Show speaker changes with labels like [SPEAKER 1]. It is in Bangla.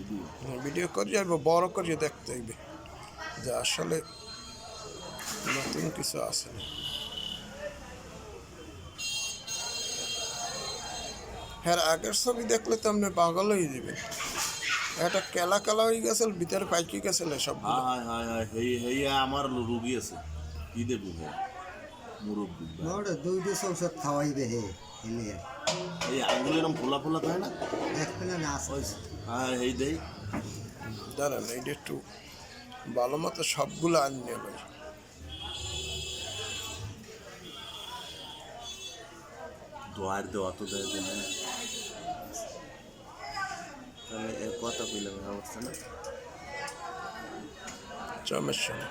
[SPEAKER 1] ভিডিও
[SPEAKER 2] ভিডিও করে যাইব বড় করে দেখতে হইবে যে আসলে নতুন কিছু আছে না। হ্যাঁ আগের ছবি দেখলে তো আপনি পাগল হয়ে যাবেন। একটা কেলা কালা হয়ে গেছে ভিতরে পাইকি গেছিল সবগুলো।
[SPEAKER 1] হ্যাঁ হ্যাঁ হ্যাঁ হেই হেই আমার রুগী আছে কি দেবো হ্যাঁ মুরব্বী
[SPEAKER 3] বড় দুই ডোজ ঔষধ খাওয়াইবে হে এনে
[SPEAKER 1] এই আঙ্গুল এরকম ফোলা ফোলা থাকে না
[SPEAKER 3] দেখবেন না
[SPEAKER 1] ওই
[SPEAKER 3] আছে
[SPEAKER 1] হ্যাঁ হেই দেই
[SPEAKER 2] দাঁড়ান এইটা একটু ভালো মতো সবগুলো আনিয়ে লই।
[SPEAKER 1] দোয়ার দেওয়া তো দেয় যে হ্যাঁ তাহলে কত কইলাম অবস্থা না
[SPEAKER 2] সমস্যা নেই।